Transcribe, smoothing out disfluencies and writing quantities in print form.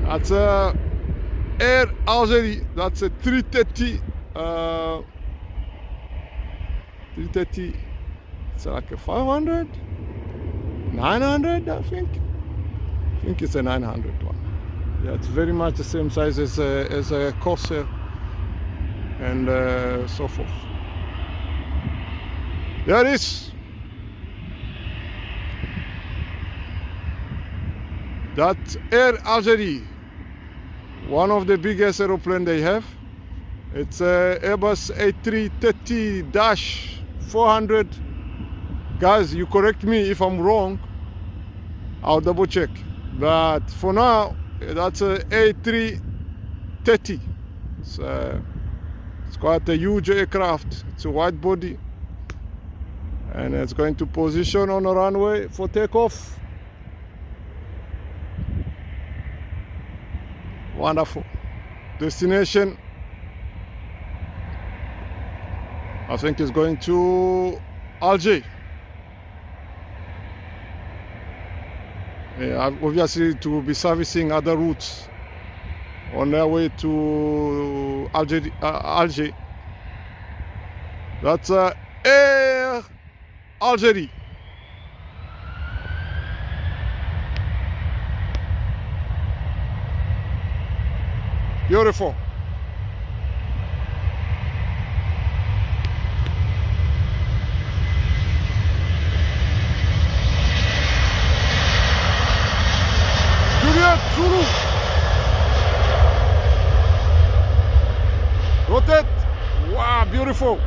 That's Air Algerie. That's a 330. 330. It's like a 500, 900. I think it's a 900 one. Yeah, it's very much the same size as a Corsair and so forth. There it is. That's Air Algerie, one of the biggest aeroplanes they have. It's a Airbus A330-400. Guys, you correct me if I'm wrong. I'll double check. But for now, that's a A330. It's quite a huge aircraft. It's a wide body. And it's going to position on the runway for takeoff. Wonderful. Destination, I think, is going to Algerie. Yeah, obviously to be servicing other routes on their way to Algerie. That's Air Algerie. Beautiful. Juliet, Zulu. Rotate. Wow, beautiful.